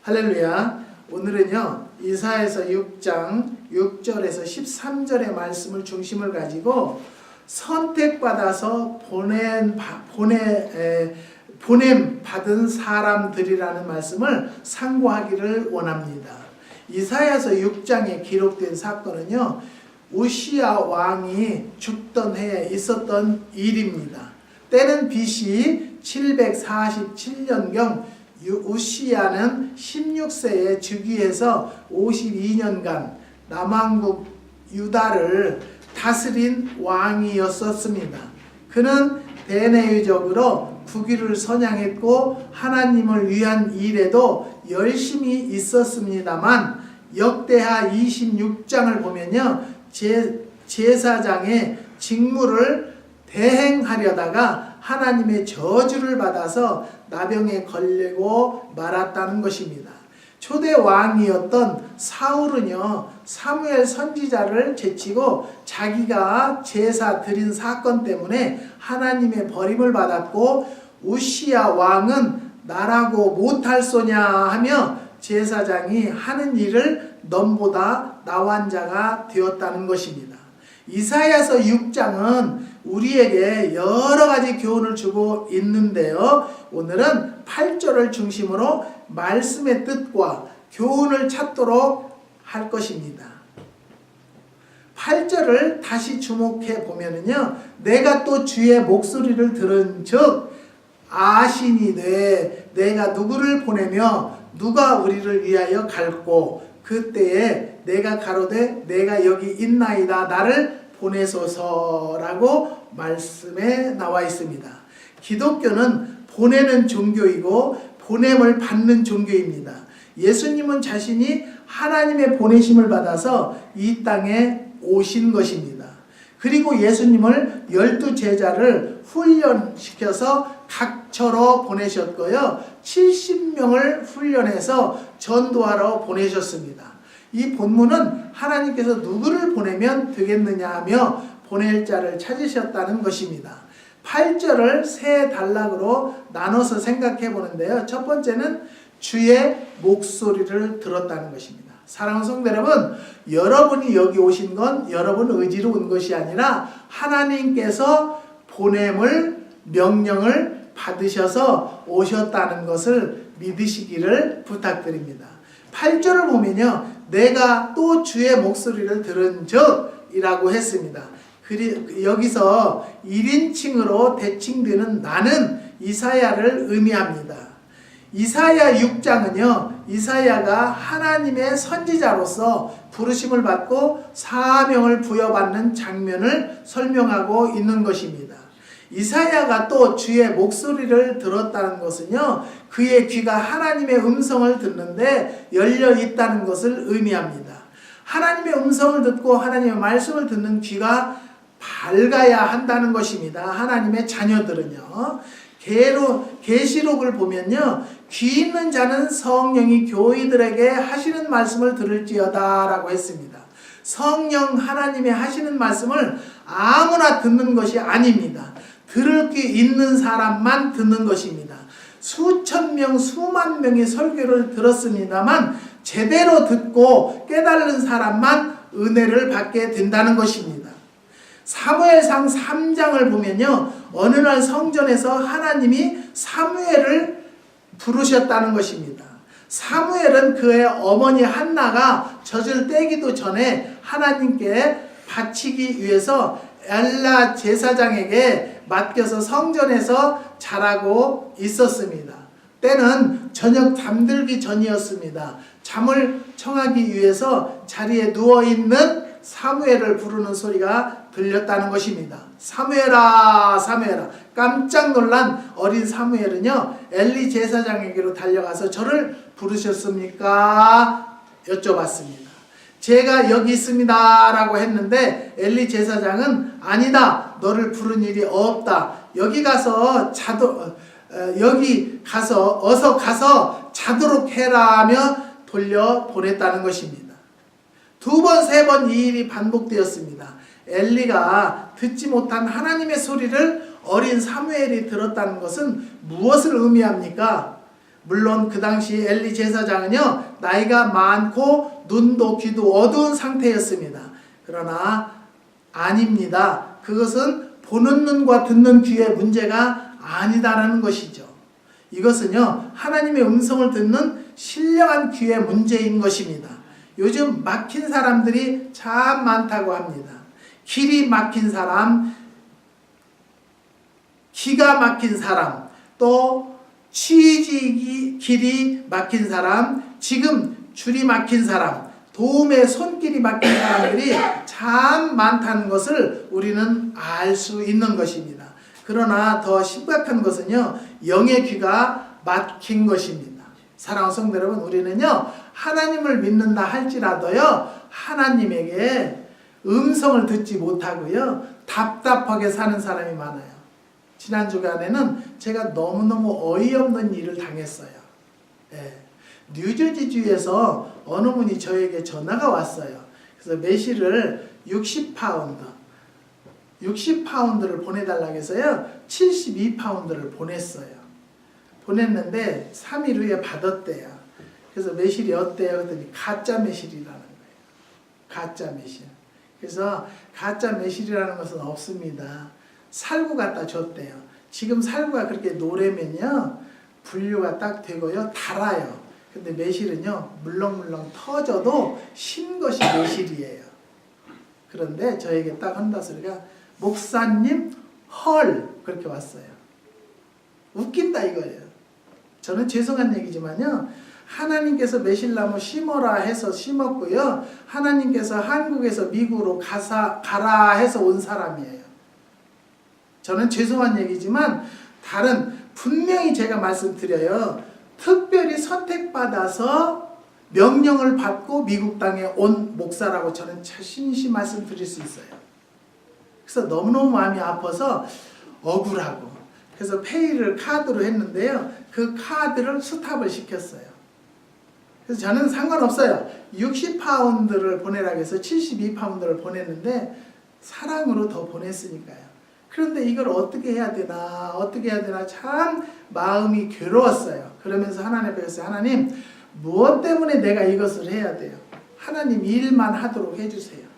할렐루야. 오늘은요 이사야서 6장 6절에서 13절의 말씀을 중심을 가지고 선택받아서 보냄 받은 사람들이라는 말씀을 상고하기를 원합니다. 이사야서 6장에 기록된 사건은요 우시야 왕이 죽던 해에 있었던 일입니다. 때는 BC 747년경 우시야는 16세에 즉위해서 52년간 남왕국 유다를 다스린 왕이었었습니다. 그는 대내적으로 국위를 선양했고 하나님을 위한 일에도 열심히 있었습니다만 역대하 26장을 보면요 제사장의 직무를 대행하려다가 하나님의 저주를 받아서 나병에 걸리고 말았다는 것입니다. 초대 왕이었던 사울은요 사무엘 선지자를 제치고 자기가 제사 드린 사건 때문에 하나님의 버림을 받았고 우시야 왕은 나라고 못할 소냐 하며 제사장이 하는 일을 넘보다 나완 자가 되었다는 것입니다. 이사야서 6장은 우리에게 여러 가지 교훈을 주고 있는데요. 오늘은 8절을 중심으로 말씀의 뜻과 교훈을 찾도록 할 것입니다. 8절을 다시 주목해 보면은요. 내가 또 주의 목소리를 들은 즉 아시니되 내가 누구를 보내며 누가 우리를 위하여 갈고 그때에 내가 가로되 내가 여기 있나이다 나를 보내소서라고 말씀에 나와 있습니다. 기독교는 보내는 종교이고 보냄을 받는 종교입니다. 예수님은 자신이 하나님의 보내심을 받아서 이 땅에 오신 것입니다. 그리고 예수님을 12제자를 훈련시켜서 각처로 보내셨고요. 70명을 훈련해서 전도하러 보내셨습니다. 이 본문은 하나님께서 누구를 보내면 되겠느냐 하며 보낼 자를 찾으셨다는 것입니다. 8절을 세 단락으로 나눠서 생각해 보는데요. 첫 번째는 주의 목소리를 들었다는 것입니다. 사랑하는 성도 여러분, 여러분이 여기 오신 건 여러분 의지로 온 것이 아니라 하나님께서 보냄을 명령을 받으셔서 오셨다는 것을 믿으시기를 부탁드립니다. 8절을 보면요. 내가 또 주의 목소리를 들은 적이라고 했습니다. 여기서 1인칭으로 대칭되는 나는 이사야를 의미합니다. 이사야 6장은요. 이사야가 하나님의 선지자로서 부르심을 받고 사명을 부여받는 장면을 설명하고 있는 것입니다. 이사야가 또 주의 목소리를 들었다는 것은요. 그의 귀가 하나님의 음성을 듣는데 열려 있다는 것을 의미합니다. 하나님의 음성을 듣고 하나님의 말씀을 듣는 귀가 밝아야 한다는 것입니다. 하나님의 자녀들은요. 계시록을 보면요. 귀 있는 자는 성령이 교회들에게 하시는 말씀을 들을지어다 라고 했습니다. 성령 하나님의 하시는 말씀을 아무나 듣는 것이 아닙니다. 들을 귀 있는 사람만 듣는 것입니다. 수천 명, 수만 명의 설교를 들었습니다만 제대로 듣고 깨달은 사람만 은혜를 받게 된다는 것입니다. 사무엘상 3장을 보면요. 어느 날 성전에서 하나님이 사무엘을 부르셨다는 것입니다. 사무엘은 그의 어머니 한나가 젖을 떼기도 전에 하나님께 바치기 위해서 엘라 제사장에게 맡겨서 성전에서 자라고 있었습니다. 때는 저녁 잠들기 전이었습니다. 잠을 청하기 위해서 자리에 누워있는 사무엘을 부르는 소리가 들렸다는 것입니다. 사무엘아 사무엘아. 깜짝 놀란 어린 사무엘은요 엘리 제사장에게로 달려가서 저를 부르셨습니까? 여쭤봤습니다. 제가 여기 있습니다 라고 했는데 엘리 제사장은 아니다 너를 부른 일이 없다 여기 가서 어서 가서 자도록 해라 하며 돌려보냈다는 것입니다. 두 번, 세 번 이 일이 반복되었습니다. 엘리가 듣지 못한 하나님의 소리를 어린 사무엘이 들었다는 것은 무엇을 의미합니까? 물론 그 당시 엘리 제사장은요 나이가 많고 눈도 귀도 어두운 상태였습니다. 그러나 아닙니다. 그것은 보는 눈과 듣는 귀의 문제가 아니다라는 것이죠. 이것은요 하나님의 음성을 듣는 신령한 귀의 문제인 것입니다. 요즘 막힌 사람들이 참 많다고 합니다. 길이 막힌 사람, 기가 막힌 사람, 또 취직이 길이 막힌 사람, 지금 줄이 막힌 사람, 도움의 손길이 막힌 사람들이 참 많다는 것을 우리는 알 수 있는 것입니다. 그러나 더 심각한 것은요 영의 귀가 막힌 것입니다. 사랑하는 성도 여러분, 우리는요 하나님을 믿는다 할지라도요 하나님에게 음성을 듣지 못하고요 답답하게 사는 사람이 많아요. 지난 주간에는 제가 너무너무 어이없는 일을 당했어요. 예. 뉴저지주에서 어느 분이 저에게 전화가 왔어요. 그래서 매실을 60파운드를 보내달라고 해서요 72파운드를 보냈어요. 보냈는데 3일 후에 받았대요. 그래서 매실이 어때요? 그랬더니 가짜 매실이라는 거예요. 가짜 매실. 그래서 가짜 매실이라는 것은 없습니다. 살구 갖다 줬대요. 지금 살구가 그렇게 노래면요 분류가 딱 되고요 달아요. 근데 매실은요 물렁물렁 터져도 신 것이 매실이에요. 그런데 저에게 딱 한다 소리가 목사님 헐 그렇게 왔어요. 웃긴다 이거예요. 저는 죄송한 얘기지만요 하나님께서 매실나무 심어라 해서 심었고요 하나님께서 한국에서 미국으로 가라 해서 온 사람이에요. 저는 죄송한 얘기지만 분명히 제가 말씀드려요. 특별히 선택받아서 명령을 받고 미국 땅에 온 목사라고 저는 자신있이 말씀드릴 수 있어요. 그래서 너무너무 마음이 아파서 억울하고 그래서 페이를 카드로 했는데요. 그 카드를 스탑을 시켰어요. 그래서 저는 상관없어요. 60파운드를 보내라고 해서 72파운드를 보냈는데 사랑으로 더 보냈으니까요. 그런데 이걸 어떻게 해야 되나 참 마음이 괴로웠어요. 그러면서 하나님 앞에 갔어요. 하나님 무엇 때문에 내가 이것을 해야 돼요? 하나님 일만 하도록 해주세요.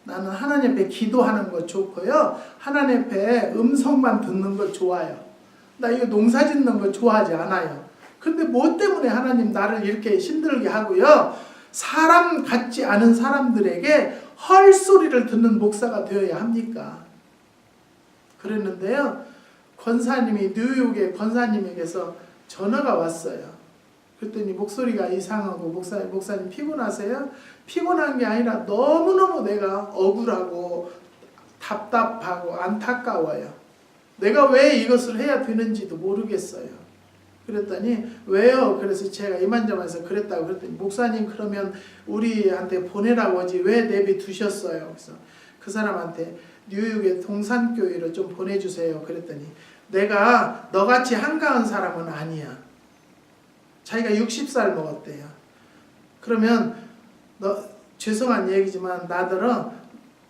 나는 하나님 앞에 기도하는 거 좋고요. 하나님 앞에 음성만 듣는 거 좋아요. 나 이거 농사 짓는 거 좋아하지 않아요. 근데 뭐 때문에 하나님 나를 이렇게 힘들게 하고요. 사람 같지 않은 사람들에게 헐소리를 듣는 목사가 되어야 합니까? 그랬는데요. 권사님이 뉴욕의 권사님에게서 전화가 왔어요. 그랬더니 목소리가 이상하고 목사님 피곤하세요? 피곤한 게 아니라 너무너무 내가 억울하고 답답하고 안타까워요. 내가 왜 이것을 해야 되는지도 모르겠어요. 그랬더니 왜요? 그래서 제가 이만저만해서 그랬다고 그랬더니 목사님 그러면 우리한테 보내라고 하지 왜 내비 두셨어요? 그래서 그 사람한테 뉴욕의 동산교회로 좀 보내주세요. 그랬더니 내가 너같이 한가한 사람은 아니야. 자기가 60살 먹었대요. 그러면 죄송한 얘기지만 나더러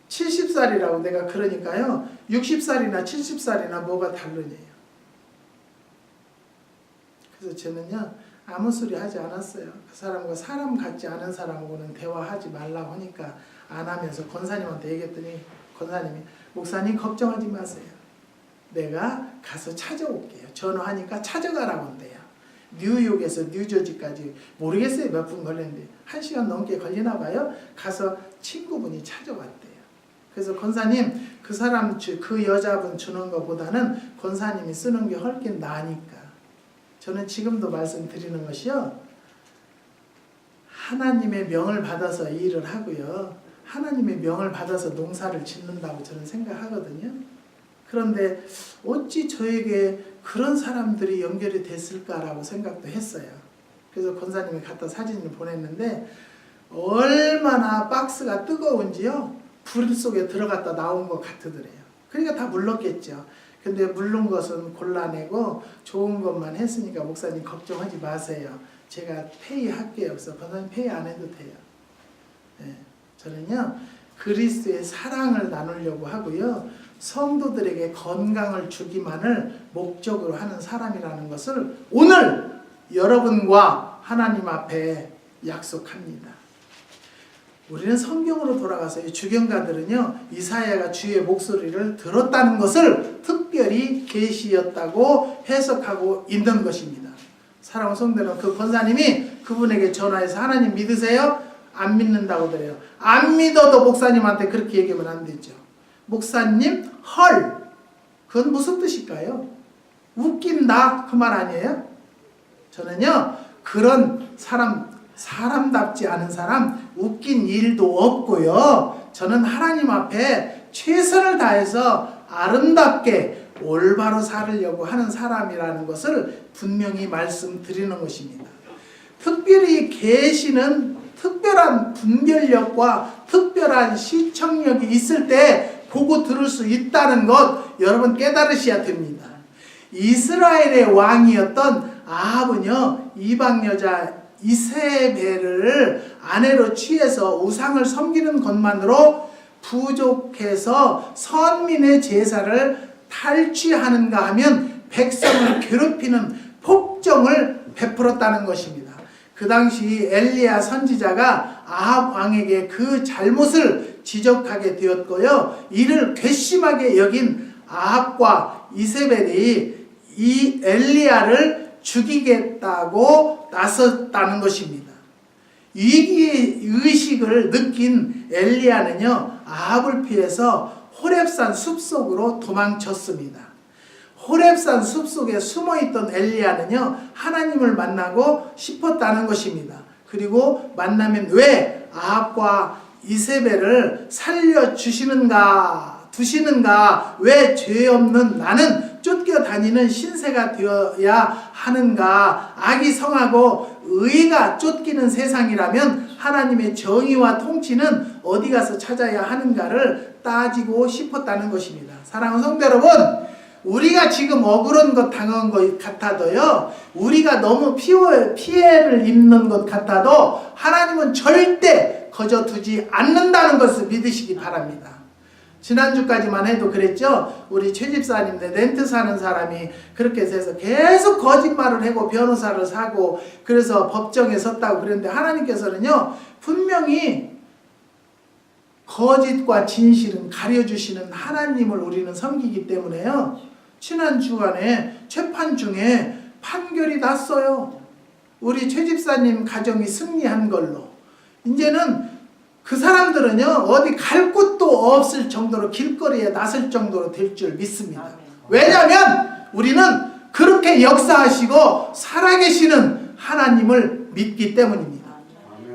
70살이라고 내가 그러니까요. 60살이나 70살이나 뭐가 다르네요. 그래서 저는요. 아무 소리 하지 않았어요. 그 사람과 사람 같지 않은 사람하고는 대화하지 말라고 하니까 안 하면서 권사님한테 얘기했더니 권사님이 목사님 걱정하지 마세요. 내가 가서 찾아올게요. 전화하니까 찾아가라고 한대요. 뉴욕에서 뉴저지까지 모르겠어요. 몇 분 걸렸는데 1시간 넘게 걸리나 봐요. 가서 친구분이 찾아왔대요. 그래서 권사님 그 사람 그 여자분 주는 것보다는 권사님이 쓰는 게 훨씬 나으니까 저는 지금도 말씀드리는 것이요. 하나님의 명을 받아서 일을 하고요. 하나님의 명을 받아서 농사를 짓는다고 저는 생각하거든요. 그런데 어찌 저에게 그런 사람들이 연결이 됐을까라고 생각도 했어요. 그래서 권사님이 갖다 사진을 보냈는데 얼마나 박스가 뜨거운지요. 불 속에 들어갔다 나온 것 같으더래요. 그러니까 다 물렀겠죠. 근데 물른 것은 골라내고 좋은 것만 했으니까 목사님 걱정하지 마세요. 제가 페이할게요. 그래서 권사님 페이 안 해도 돼요. 네, 저는요. 그리스도의 사랑을 나누려고 하고요. 성도들에게 건강을 주기만을 목적으로 하는 사람이라는 것을 오늘 여러분과 하나님 앞에 약속합니다. 우리는 성경으로 돌아가서요. 주경가들은요, 이사야가 주의 목소리를 들었다는 것을 특별히 계시였다고 해석하고 있는 것입니다. 사랑하는 성도는 그 권사님이 그분에게 전화해서 하나님 믿으세요? 안 믿는다고 그래요. 안 믿어도 목사님한테 그렇게 얘기하면 안 되죠. 목사님, 헐. 그건 무슨 뜻일까요? 웃긴다. 그 말 아니에요? 저는요, 그런 사람답지 않은 사람, 웃긴 일도 없고요. 저는 하나님 앞에 최선을 다해서 아름답게 올바로 살으려고 하는 사람이라는 것을 분명히 말씀드리는 것입니다. 특별히 계시는 특별한 분별력과 특별한 시청력이 있을 때 보고 들을 수 있다는 것 여러분 깨달으셔야 됩니다. 이스라엘의 왕이었던 아합은요, 이방 여자 이세벨을 아내로 취해서 우상을 섬기는 것만으로 부족해서 선민의 제사를 탈취하는가 하면 백성을 괴롭히는 폭정을 베풀었다는 것입니다. 그 당시 엘리야 선지자가 아합 왕에게 그 잘못을 지적하게 되었고요. 이를 괘씸하게 여긴 아합과 이세벨이 이 엘리야를 죽이겠다고 나섰다는 것입니다. 위기의식을 느낀 엘리야는요, 아합을 피해서 호렙산 숲속으로 도망쳤습니다. 호렙산 숲속에 숨어있던 엘리야는요, 하나님을 만나고 싶었다는 것입니다. 그리고 만나면 왜 아합과 이세벨을 살려주시는가, 두시는가, 왜 죄 없는 나는 쫓겨다니는 신세가 되어야 하는가, 악이 성하고 의가 쫓기는 세상이라면 하나님의 정의와 통치는 어디 가서 찾아야 하는가를 따지고 싶었다는 것입니다. 사랑하는 성도 여러분, 우리가 지금 억울한 것 당한 것 같아도요, 우리가 너무 피해를 입는 것 같아도 하나님은 절대 거저두지 않는다는 것을 믿으시기 바랍니다. 지난주까지만 해도 그랬죠. 우리 최 집사님네 렌트 사는 사람이 그렇게 해서 계속 거짓말을 하고 변호사를 사고 그래서 법정에 섰다고 그랬는데 하나님께서는요, 분명히 거짓과 진실은 가려주시는 하나님을 우리는 섬기기 때문에요, 지난 주간에 재판 중에 판결이 났어요. 우리 최 집사님 가정이 승리한 걸로. 이제는 그 사람들은요, 어디 갈 곳도 없을 정도로 길거리에 나설 정도로 될 줄 믿습니다. 왜냐하면 우리는 그렇게 역사하시고 살아계시는 하나님을 믿기 때문입니다.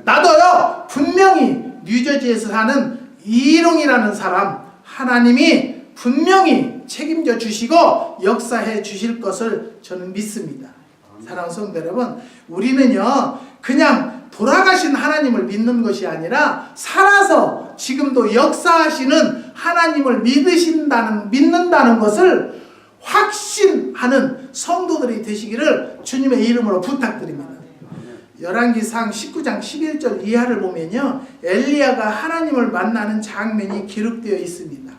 나도요, 분명히 뉴저지에서 사는 이롱이라는 사람, 하나님이 분명히 책임져 주시고 역사해 주실 것을 저는 믿습니다. 사랑하는 성도 여러분, 우리는요, 그냥 돌아가신 하나님을 믿는 것이 아니라 살아서 지금도 역사하시는 하나님을 믿는다는 것을 확신하는 성도들이 되시기를 주님의 이름으로 부탁드립니다. 열왕기상 19장 11절 이하를 보면요, 엘리야가 하나님을 만나는 장면이 기록되어 있습니다.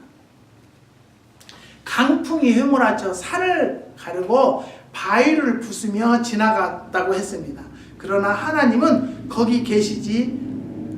강풍이 휘몰아쳐 산을 가르고 바위를 부수며 지나갔다고 했습니다. 그러나 하나님은 거기 계시지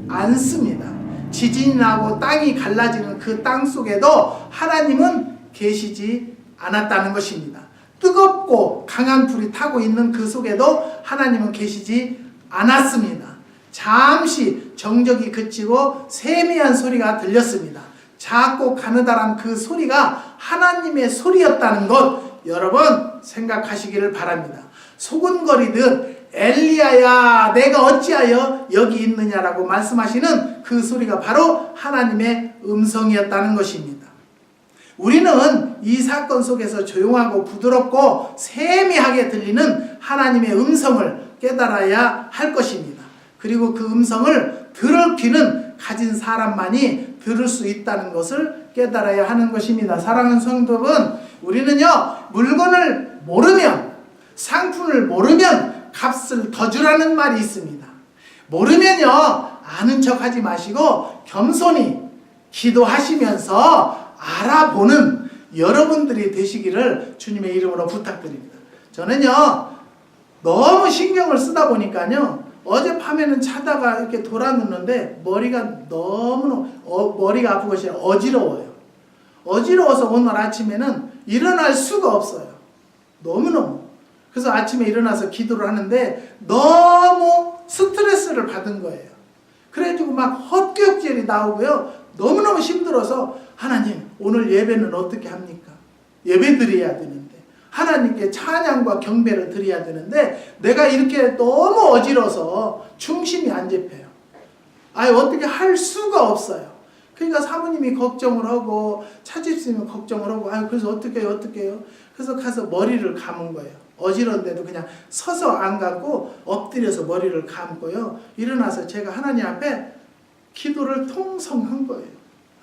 않습니다. 지진이 나고 땅이 갈라지는 그 땅 속에도 하나님은 계시지 않았다는 것입니다. 뜨겁고 강한 불이 타고 있는 그 속에도 하나님은 계시지 않았습니다. 잠시 정적이 그치고 세미한 소리가 들렸습니다. 작고 가느다란 그 소리가 하나님의 소리였다는 것 여러분 생각하시기를 바랍니다. 소곤거리듯 엘리야야 내가 어찌하여 여기 있느냐라고 말씀하시는 그 소리가 바로 하나님의 음성이었다는 것입니다. 우리는 이 사건 속에서 조용하고 부드럽고 세미하게 들리는 하나님의 음성을 깨달아야 할 것입니다. 그리고 그 음성을 들을 귀는 가진 사람만이 들을 수 있다는 것을 깨달아야 하는 것입니다. 사랑하는 성도분, 우리는요, 물건을 모르면, 상품을 모르면 값을 더 주라는 말이 있습니다. 모르면요, 아는 척 하지 마시고 겸손히 기도하시면서 알아보는 여러분들이 되시기를 주님의 이름으로 부탁드립니다. 저는요, 너무 신경을 쓰다 보니까요. 어젯밤에는 자다가 이렇게 돌아눕는데 머리가 너무 머리가 아픈 것이 어지러워요. 어지러워서 오늘 아침에는 일어날 수가 없어요. 너무너무. 그래서 아침에 일어나서 기도를 하는데 너무 스트레스를 받은 거예요. 그래가지고 막 헛기억질이 나오고요. 너무너무 힘들어서 하나님 오늘 예배는 어떻게 합니까? 예배 드려야 되는데 하나님께 찬양과 경배를 드려야 되는데 내가 이렇게 너무 어지러서 중심이 안 잡혀요. 어떻게 할 수가 없어요. 그러니까 사모님이 걱정을 하고 차집스님이 걱정을 하고 그래서 어떻게 해요? 그래서 가서 머리를 감은 거예요. 어지러운데도 그냥 서서 안 감고 엎드려서 머리를 감고요. 일어나서 제가 하나님 앞에 기도를 통성한 거예요.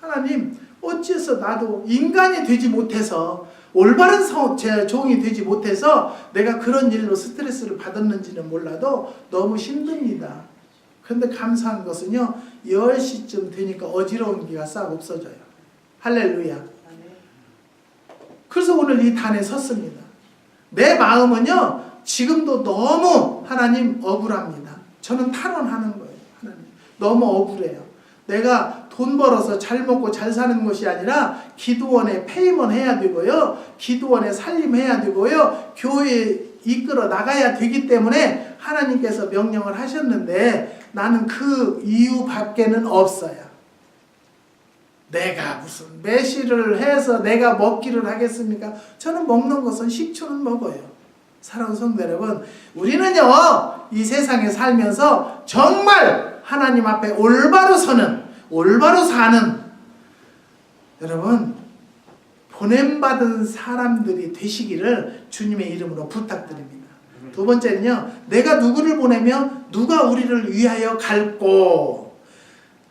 하나님 어찌해서 나도 인간이 되지 못해서 올바른 제 종이 되지 못해서 내가 그런 일로 스트레스를 받았는지는 몰라도 너무 힘듭니다. 그런데 감사한 것은요. 10시쯤 되니까 어지러운 기가 싹 없어져요. 할렐루야. 그래서 오늘 이 단에 섰습니다. 내 마음은요. 지금도 너무 하나님 억울합니다. 저는 탄원하는 거예요. 하나님 너무 억울해요. 내가 돈 벌어서 잘 먹고 잘 사는 것이 아니라 기도원에 페이먼 해야 되고요. 기도원에 살림해야 되고요. 교회에 이끌어 나가야 되기 때문에 하나님께서 명령을 하셨는데 나는 그 이유 밖에는 없어요. 내가 무슨 매실을 해서 내가 먹기를 하겠습니까? 저는 먹는 것은 식초는 먹어요. 사랑하는 성도 여러분, 우리는요 이 세상에 살면서 정말 하나님 앞에 올바로 사는 여러분 보냄받은 사람들이 되시기를 주님의 이름으로 부탁드립니다. 두 번째는요, 내가 누구를 보내며 누가 우리를 위하여 갈꼬.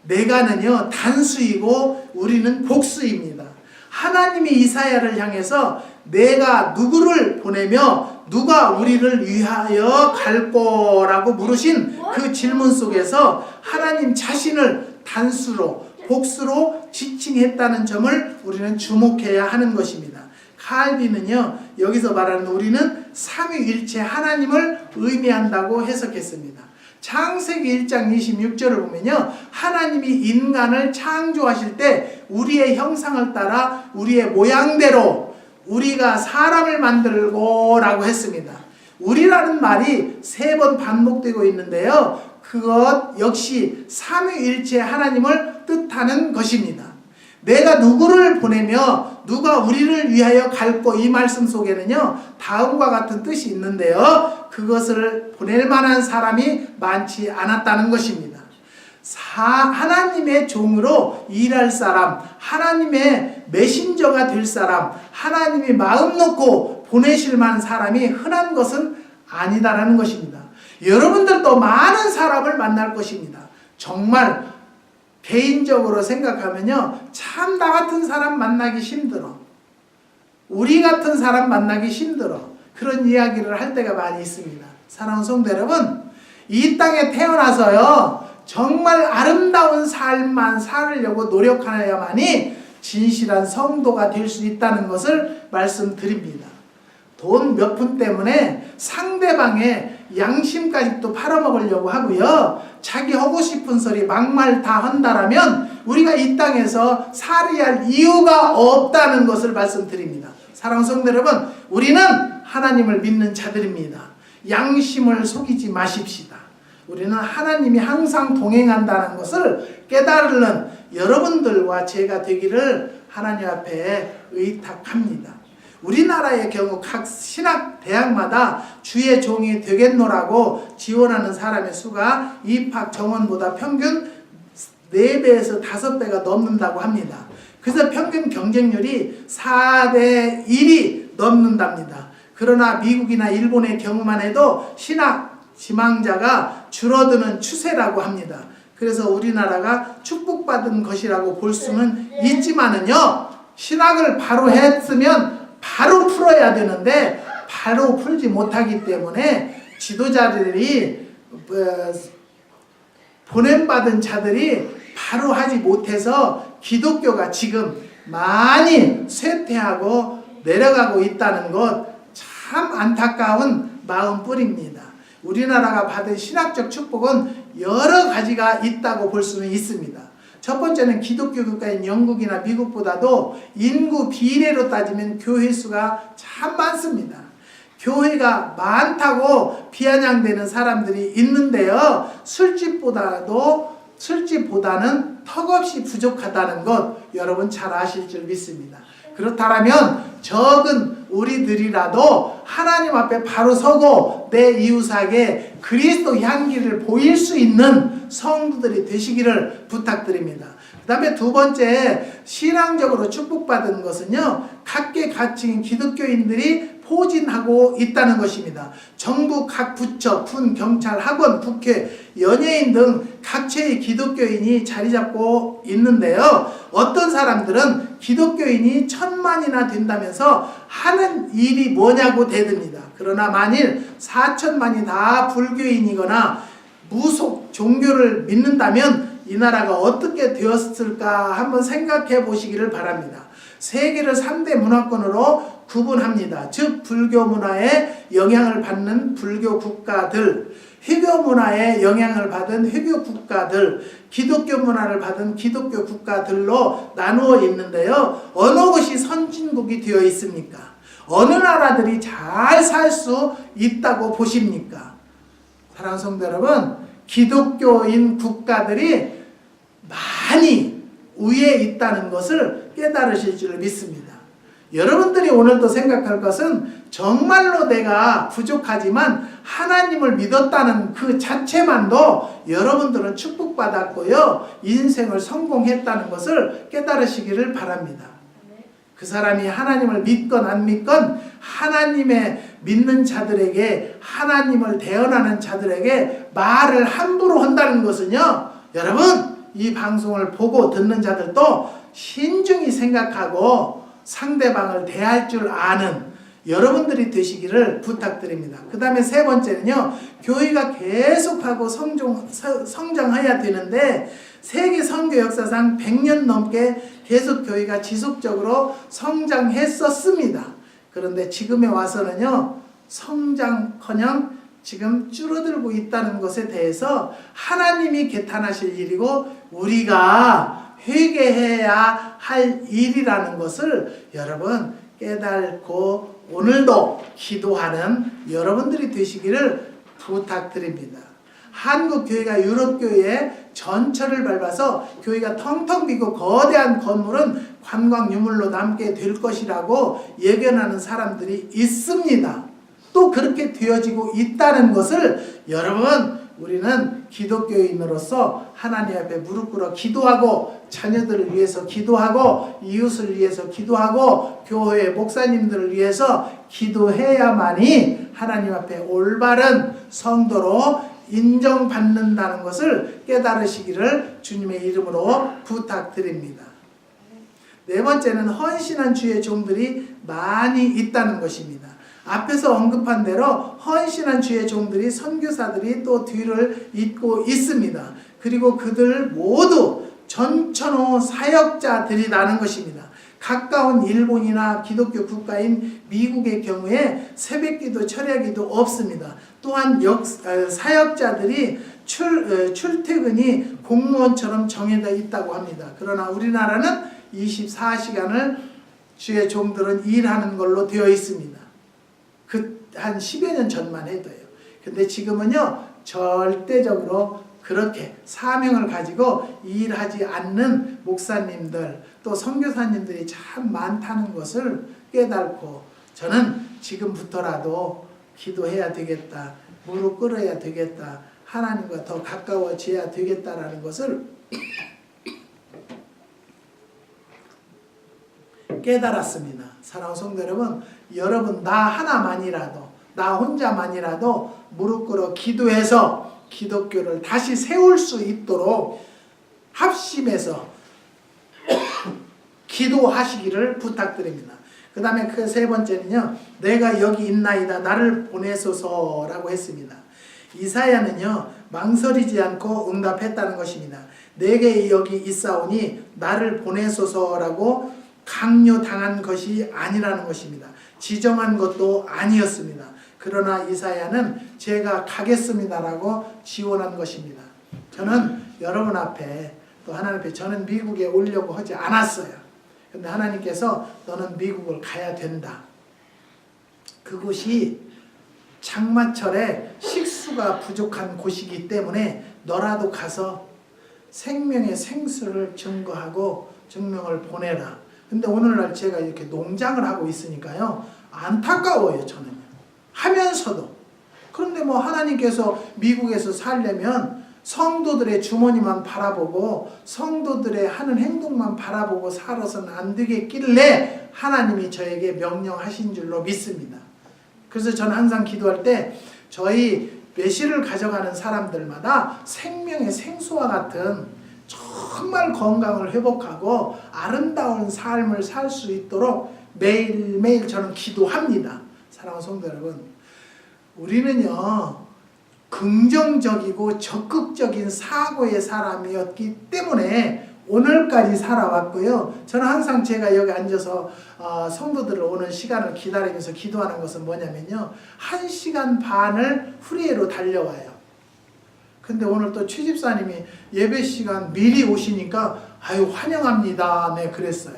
내가는요 단수이고 우리는 복수입니다. 하나님이 이사야를 향해서 내가 누구를 보내며 누가 우리를 위하여 갈꼬라고 물으신 그 질문 속에서 하나님 자신을 단수로 복수로 지칭했다는 점을 우리는 주목해야 하는 것입니다. 칼빈은요 여기서 말하는 우리는 삼위일체 하나님을 의미한다고 해석했습니다. 창세기 1장 26절을 보면요, 하나님이 인간을 창조하실 때 우리의 형상을 따라 우리의 모양대로 우리가 사람을 만들고 라고 했습니다. 우리라는 말이 3번 반복되고 있는데요, 그것 역시 삼위일체 하나님을 뜻하는 것입니다. 내가 누구를 보내며 누가 우리를 위하여 갈꼬, 이 말씀 속에는요 다음과 같은 뜻이 있는데요, 그것을 보낼 만한 사람이 많지 않았다는 것입니다. 하나님의 종으로 일할 사람, 하나님의 메신저가 될 사람, 하나님이 마음 놓고 보내실 만한 사람이 흔한 것은 아니다라는 것입니다. 여러분들도 많은 사람을 만날 것입니다. 정말 개인적으로 생각하면요, 참 나 같은 사람 만나기 힘들어, 우리 같은 사람 만나기 힘들어, 그런 이야기를 할 때가 많이 있습니다. 사랑하는 성도 여러분, 이 땅에 태어나서요 정말 아름다운 삶만 살려고 노력하여야만이 진실한 성도가 될 수 있다는 것을 말씀드립니다. 돈 몇 푼 때문에 상대방의 양심까지 또 팔아먹으려고 하고요, 자기 하고 싶은 소리 막말 다 한다라면 우리가 이 땅에서 살아야 할 이유가 없다는 것을 말씀드립니다. 사랑하는 성도 여러분, 우리는 하나님을 믿는 자들입니다. 양심을 속이지 마십시다. 우리는 하나님이 항상 동행한다는 것을 깨달는 여러분들과 제가 되기를 하나님 앞에 의탁합니다. 우리나라의 경우 각 신학대학마다 주의 종이 되겠노라고 지원하는 사람의 수가 입학 정원보다 평균 4배에서 5배가 넘는다고 합니다. 그래서 평균 경쟁률이 4대 1이 넘는답니다. 그러나 미국이나 일본의 경우만 해도 신학 지망자가 줄어드는 추세라고 합니다. 그래서 우리나라가 축복받은 것이라고 볼 수는 있지만은요, 신학을 바로 했으면 바로 풀어야 되는데 바로 풀지 못하기 때문에 지도자들이 보냄받은 자들이 바로 하지 못해서 기독교가 지금 많이 쇠퇴하고 내려가고 있다는 것, 참 안타까운 마음뿐입니다. 우리나라가 받은 신학적 축복은 여러 가지가 있다고 볼 수는 있습니다. 첫 번째는 기독교 국가인 영국이나 미국보다도 인구 비례로 따지면 교회 수가 참 많습니다. 교회가 많다고 비아냥대는 사람들이 있는데요. 술집보다는 턱없이 부족하다는 것 여러분 잘 아실 줄 믿습니다. 그렇다면 적은 우리들이라도 하나님 앞에 바로 서고 내 이웃에게 그리스도 향기를 보일 수 있는 성도들이 되시기를 부탁드립니다. 그 다음에 두 번째, 신앙적으로 축복받은 것은요, 각계각층인 기독교인들이 포진하고 있다는 것입니다. 정부 각 부처, 군, 경찰, 학원, 국회, 연예인 등 각처의 기독교인이 자리 잡고 있는데요. 어떤 사람들은 기독교인이 1000만이나 된다면서 하는 일이 뭐냐고 대듭니다. 그러나 만일 4천만이 다 불교인이거나 무속 종교를 믿는다면 이 나라가 어떻게 되었을까 한번 생각해 보시기를 바랍니다. 세계를 3대 문화권으로 구분합니다. 즉 불교 문화에 영향을 받는 불교 국가들, 회교 문화에 영향을 받은 회교 국가들, 기독교 문화를 받은 기독교 국가들로 나누어 있는데요. 어느 것이 선진국이 되어 있습니까? 어느 나라들이 잘 살 수 있다고 보십니까? 사랑하는 성도 여러분, 기독교인 국가들이 많이 위에 있다는 것을 깨달으실 줄 믿습니다. 여러분들이 오늘도 생각할 것은 정말로 내가 부족하지만 하나님을 믿었다는 그 자체만도 여러분들은 축복받았고요, 인생을 성공했다는 것을 깨달으시기를 바랍니다. 그 사람이 하나님을 믿건 안 믿건 하나님의 믿는 자들에게, 하나님을 대언하는 자들에게 말을 함부로 한다는 것은요, 여러분 이 방송을 보고 듣는 자들도 신중히 생각하고 상대방을 대할 줄 아는 여러분들이 되시기를 부탁드립니다. 그 다음에 세 번째는요, 교회가 계속하고 성장해야 되는데 세계 선교 역사상 100년 넘게 계속 교회가 지속적으로 성장했었습니다. 그런데 지금에 와서는요, 성장커녕 지금 줄어들고 있다는 것에 대해서 하나님이 개탄하실 일이고 우리가 회개해야 할 일이라는 것을 여러분 깨닫고 오늘도 기도하는 여러분들이 되시기를 부탁드립니다. 한국 교회가 유럽 교회의 전철을 밟아서 교회가 텅텅 비고 거대한 건물은 관광 유물로 남게 될 것이라고 예견하는 사람들이 있습니다. 또 그렇게 되어지고 있다는 것을 여러분, 우리는 기독교인으로서 하나님 앞에 무릎 꿇어 기도하고 자녀들을 위해서 기도하고 이웃을 위해서 기도하고 교회 목사님들을 위해서 기도해야만이 하나님 앞에 올바른 성도로 인정받는다는 것을 깨달으시기를 주님의 이름으로 부탁드립니다. 네 번째는 헌신한 주의 종들이 많이 있다는 것입니다. 앞에서 언급한 대로 헌신한 주의 종들이, 선교사들이 또 뒤를 잇고 있습니다. 그리고 그들 모두 전천후 사역자들이라는 것입니다. 가까운 일본이나 기독교 국가인 미국의 경우에 새벽기도, 철야기도 없습니다. 또한 사역자들이 출퇴근이 공무원처럼 정해져 있다고 합니다. 그러나 우리나라는 24시간을 주의 종들은 일하는 걸로 되어 있습니다. 한 10여 년 전만 해도요. 근데 지금은요, 절대적으로 그렇게 사명을 가지고 일하지 않는 목사님들, 또 선교사님들이 참 많다는 것을 깨닫고 저는 지금부터라도 기도해야 되겠다, 무릎 꿇어야 되겠다, 하나님과 더 가까워져야 되겠다라는 것을 깨달았습니다. 사랑하는 성도 여러분, 여러분 나 하나만이라도, 나 혼자만이라도 무릎 꿇어 기도해서 기독교를 다시 세울 수 있도록 합심해서 기도하시기를 부탁드립니다. 그 다음에 그 세 번째는요, 내가 여기 있나이다 나를 보내소서라고 했습니다. 이사야는요, 망설이지 않고 응답했다는 것입니다. 내게 여기 있사오니 나를 보내소서라고 강요당한 것이 아니라는 것입니다. 지정한 것도 아니었습니다. 그러나 이사야는 제가 가겠습니다라고 지원한 것입니다. 저는 여러분 앞에 또 하나님 앞에 저는 미국에 오려고 하지 않았어요. 근데 하나님께서 너는 미국을 가야 된다. 그곳이 장마철에 식수가 부족한 곳이기 때문에 너라도 가서 생명의 생수를 증거하고 증명을 보내라. 근데 오늘날 제가 이렇게 농장을 하고 있으니까요. 안타까워요, 저는요. 하면서도. 그런데 뭐 하나님께서 미국에서 살려면 성도들의 주머니만 바라보고 성도들의 하는 행동만 바라보고 살아서는 안 되겠길래 하나님이 저에게 명령하신 줄로 믿습니다. 그래서 저는 항상 기도할 때 저희 매실을 가져가는 사람들마다 생명의 생수와 같은 정말 건강을 회복하고 아름다운 삶을 살 수 있도록 매일매일 저는 기도합니다. 사랑하는 성도 여러분, 우리는요 긍정적이고 적극적인 사고의 사람이었기 때문에 오늘까지 살아왔고요. 저는 항상 제가 여기 앉아서 성도들을 오는 시간을 기다리면서 기도하는 것은 뭐냐면요, 1시간 반을 프리웨이로 달려와요. 근데 오늘 또 최 집사님이 예배 시간 미리 오시니까 아유 환영합니다. 네, 그랬어요.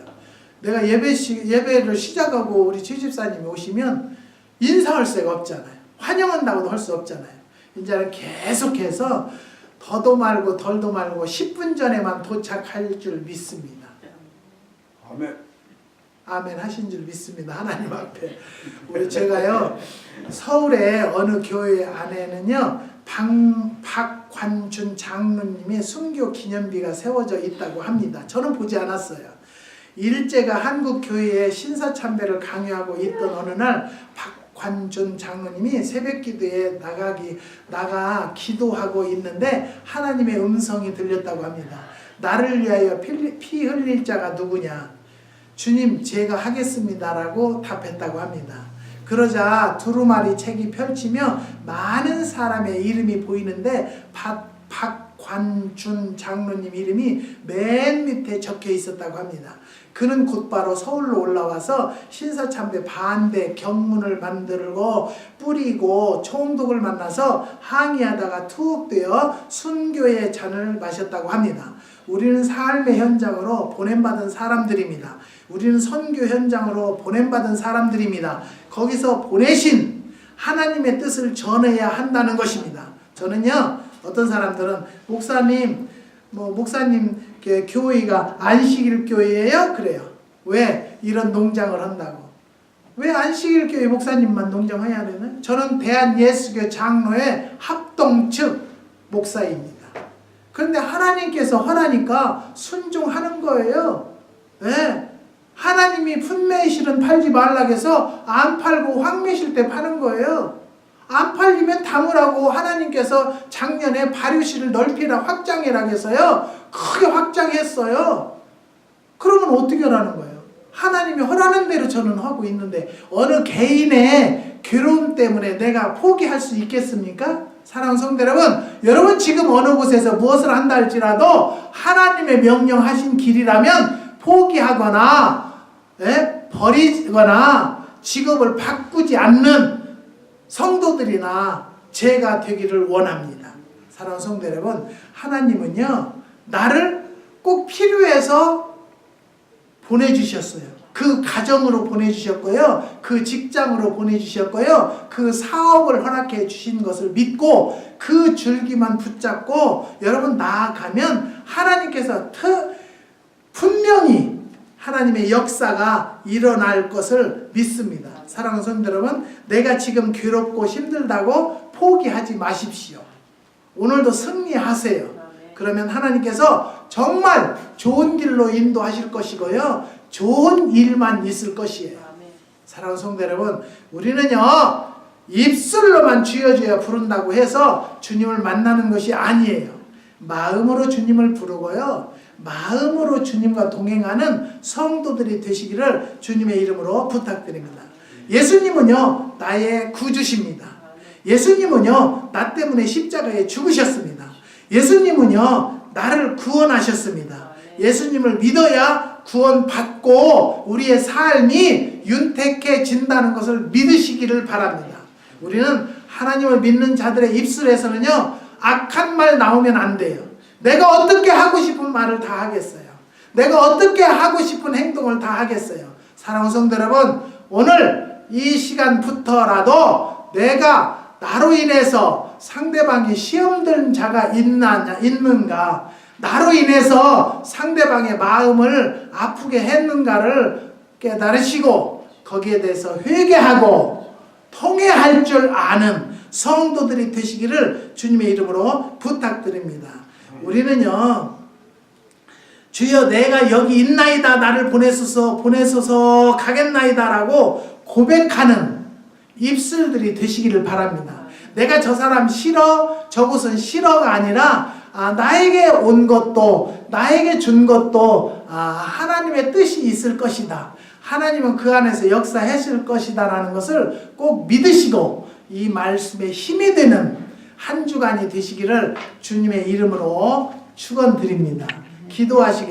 내가 예배를 시작하고 우리 최 집사님이 오시면 인사할 새가 없잖아요. 환영한다고도 할 수 없잖아요. 이제는 계속해서 더도 말고 덜도 말고 10분 전에만 도착할 줄 믿습니다. 아멘. 아멘 하신 줄 믿습니다. 하나님 앞에. 우리 제가요 서울의 어느 교회 안에는요 박관준 장로님의 순교 기념비가 세워져 있다고 합니다. 저는 보지 않았어요. 일제가 한국 교회에 신사참배를 강요하고 있던 어느 날 박관준 장로님이 새벽기도에 나가 기도하고 있는데 하나님의 음성이 들렸다고 합니다. 나를 위하여 피 흘릴 자가 누구냐? 주님 제가 하겠습니다라고 답했다고 합니다. 그러자 두루마리 책이 펼치며 많은 사람의 이름이 보이는데 박관준 장로님 이름이 맨 밑에 적혀 있었다고 합니다. 그는 곧바로 서울로 올라와서 신사참배 반대 경문을 만들고 뿌리고 총독을 만나서 항의하다가 투옥되어 순교의 잔을 마셨다고 합니다. 우리는 삶의 현장으로 보냄받은 사람들입니다. 우리는 선교 현장으로 보냄받은 사람들입니다. 거기서 보내신 하나님의 뜻을 전해야 한다는 것입니다. 저는요 어떤 사람들은 목사님 교회가 안식일 교회예요? 그래요. 왜? 이런 농장을 한다고. 왜 안식일 교회 목사님만 농장해야 되나요? 저는 대한예수교 장로의 합동 측 목사입니다. 그런데 하나님께서 하라니까 순종하는 거예요. 왜? 하나님이 풋매실은 팔지 말라고 해서 안 팔고 황매실 때 파는 거예요. 안 팔리면 담으라고 하나님께서 작년에 발효실을 넓히라 확장해라 해서요 크게 확장했어요. 그러면 어떻게 하라는 거예요? 하나님이 허라는 대로 저는 하고 있는데 어느 개인의 괴로움 때문에 내가 포기할 수 있겠습니까? 사랑하는 성도 여러분 지금 어느 곳에서 무엇을 한다 할지라도 하나님의 명령하신 길이라면 포기하거나 버리거나 직업을 바꾸지 않는 성도들이나 제가 되기를 원합니다. 사랑하는 성도 여러분, 하나님은요 나를 꼭 필요해서 보내주셨어요. 그 가정으로 보내주셨고요, 그 직장으로 보내주셨고요, 그 사업을 허락해 주신 것을 믿고 그 줄기만 붙잡고 여러분 나아가면 하나님께서 분명히 하나님의 역사가 일어날 것을 믿습니다. 사랑하는 성도 여러분, 내가 지금 괴롭고 힘들다고 포기하지 마십시오. 오늘도 승리하세요. 그러면 하나님께서 정말 좋은 길로 인도하실 것이고요, 좋은 일만 있을 것이에요. 사랑하는 성도 여러분, 우리는요 입술로만 주여 부른다고 해서 주님을 만나는 것이 아니에요. 마음으로 주님을 부르고요, 마음으로 주님과 동행하는 성도들이 되시기를 주님의 이름으로 부탁드립니다. 예수님은요 나의 구주십니다. 예수님은요 나 때문에 십자가에 죽으셨습니다. 예수님은요 나를 구원하셨습니다. 예수님을 믿어야 구원받고 우리의 삶이 윤택해진다는 것을 믿으시기를 바랍니다. 우리는 하나님을 믿는 자들의 입술에서는요, 악한 말 나오면 안 돼요. 내가 어떻게 하고 싶은 말을 다 하겠어요. 내가 어떻게 하고 싶은 행동을 다 하겠어요. 사랑하는 성도 여러분, 오늘 이 시간부터라도 내가 나로 인해서 상대방이 시험된 자가 있는가, 나로 인해서 상대방의 마음을 아프게 했는가를 깨달으시고 거기에 대해서 회개하고 통회할 줄 아는 성도들이 되시기를 주님의 이름으로 부탁드립니다. 우리는요, 주여 내가 여기 있나이다, 나를 보내소서 가겠나이다 라고 고백하는 입술들이 되시기를 바랍니다. 내가 저 사람 싫어, 저곳은 싫어가 아니라 나에게 온 것도, 나에게 준 것도 하나님의 뜻이 있을 것이다. 하나님은 그 안에서 역사하실 것이다 라는 것을 꼭 믿으시고 이 말씀에 힘이 되는 한 주간이 되시기를 주님의 이름으로 축원드립니다. 기도하시겠습니다.